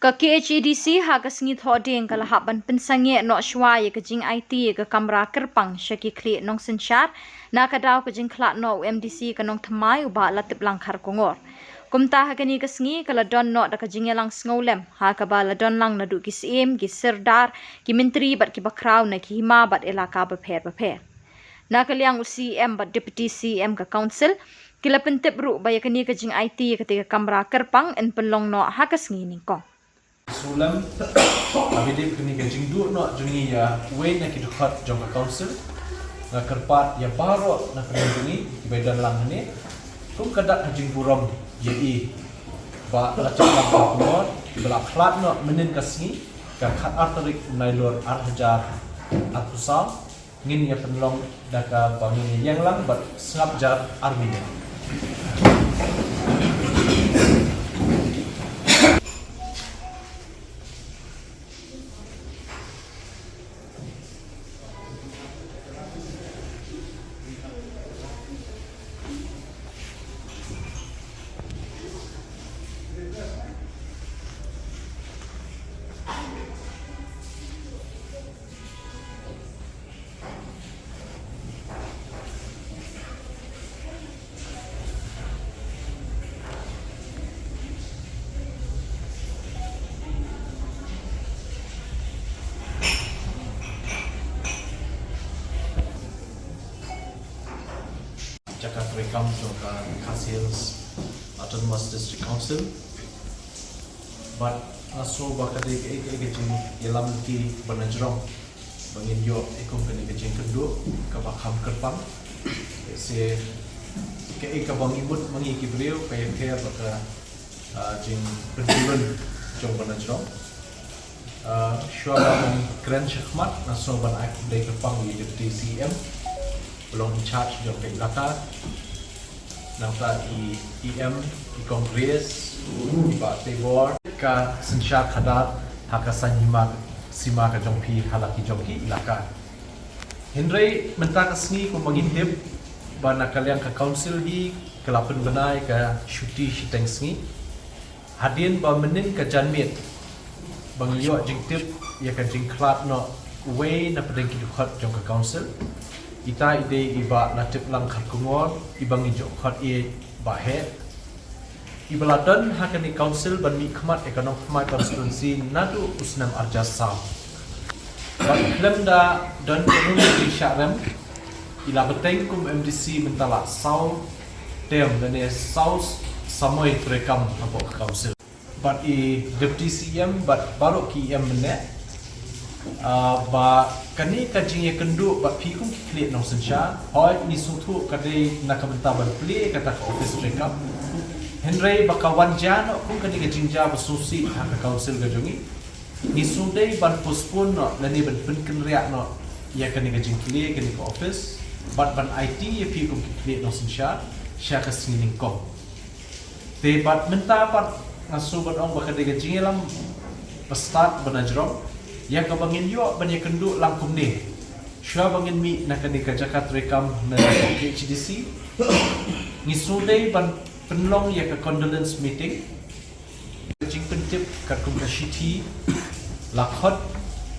Ka KHEDC ha ka singi thodeng ka lahaban pensange no shwa ye ka jing IT ye ka kamra kerpang shaki kli nong senchar na ka daw ka jing khla no MDC ka nong thamai uba latip langkhar kongor kumta ha kani ka singi ka ladon no da ka jing lang snolem ha ka ba ladon lang na du ki sim ki sirdar ki menteri bat ki bakraw na ki hima bat elaka ba pher na ka liang CM bat deputy CM ka council kila pentep ru ba ye kani ka jing IT ye ka te ka kamra kerpang en penlong no ha ka singi ning kong Sulam, abidip kini kajing du no jungi ya way na kidukhat jong council na kerpat ya baro na kini ibadan lang ni kum kadak kajing buram ye I ba lacak lang kumor bela flat no menin kasni ka khat arterik nailor arhajar atusal ngin ya penlong daka bangin yang lang bat sngap jar arminya Jakarta rekam joka Kasils Autonomous District Council but naso bakade ke jing yelam ki banajrong bangin yo company ke jing kedu ka bakham kerpang se ke ka bang imut mangi ki breu pe pher baka jing penjuran jong banajrong shwabang kren shkhmat naso ban ak dei kerpang di deputy CM belum in charge jong ke belakang nangta EM di kongres di partai board ka sensyar khadar hakasan sima ka jongpi halaki jongki ilaka Henry mentang asni ko mangintip bana kalian ka council hi kelapen benai ka syuti shiteng sni hadin ba menin ka janmit bang yo jingtip ya ka jingklat no way na pedeng ki dukhat jong ka council ita ide iba natip lang khat kungor ibang ijo khat e ba he ibaladan hakani council ban mi khmat economic khmat constituency nadu usnam arjas sa ban klemda dan community syaram ila beteng kum MDC mentala sau tem dan south samoi rekam apo council but I deputy CM but baru ki em ne ba kani kajing kendu ba pikum klik nong sensha hoi ni sutu kadai nakabenta ban play kata ka office rekap Henry bakawan jano kung kani kajing ja basusi ha ka council ga jongi ni sudai ban postpone no lani ban penken riak no ya kani kajing play kani ka office but ban IT ya pikum klik nong sensha sya ka singing ko te bat menta pat ngasu ban ong bakadai kajing lam start banajrom yang kabangin yo banyak kendu langkum ni syua bangin mi nak ni ka Jakarta rekam na HDC ngisudai ban penlong ya ka condolence meeting jing pentip ka kumkashiti lakhot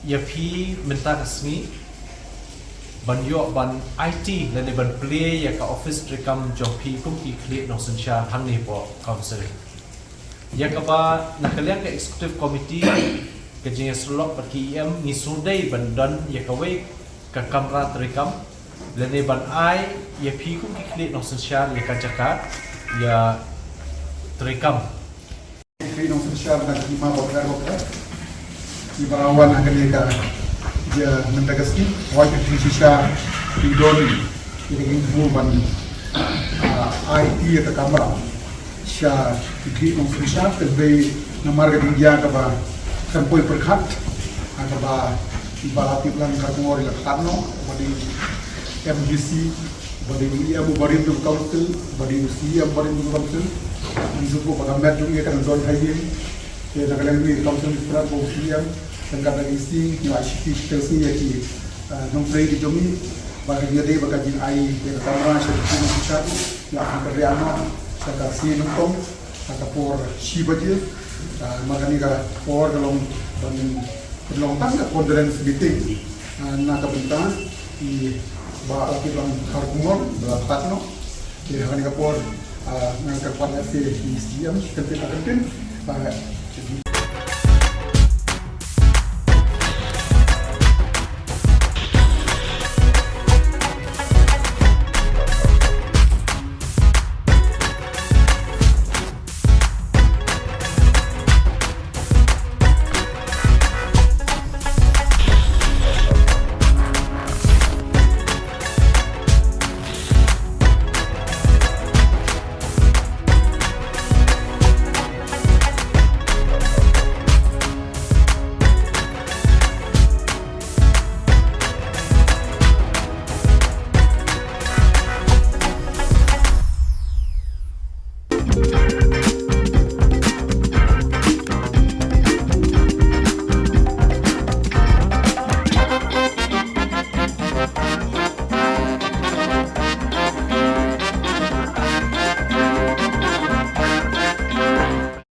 ya pi menta resmi ban yo ban IT dan ban play ya ka office rekam jopi kum ki klik no sensha hang ni po council ya ka ba nakalian ka executive committee kajing slot bagi EM ni sudai bandan ya kawai ka kamera terekam lene ban ai ya pikum ki klik no sosial ya kajakat ya terekam klik no sosial dan lima bakar bakar di barawan akan dia dia mendagasi wajib di sosial di doni ini bu ban IT ya kamera sya klik no sosial terbaik nomor dia ke ba sampoi perkhat atau ibalati plan kartungor la karno badi MDC badi EM badi tu council badi CM badi tu council itu ko pagambat dung kan don hayin ke nagalang ni council isra ko CM sangkat lagi isi ni ICT telsi ya ki nong play di jomi bagi dia dei baka jin ai ke kamera sya ki no ya akan kerjaan saka si nong kata por si baje makani ka por dalong dalong tang conference meeting na kabenta i ba laki bang harkumor ba tatno ki hakani ka por ngangkat pada si SDM kantin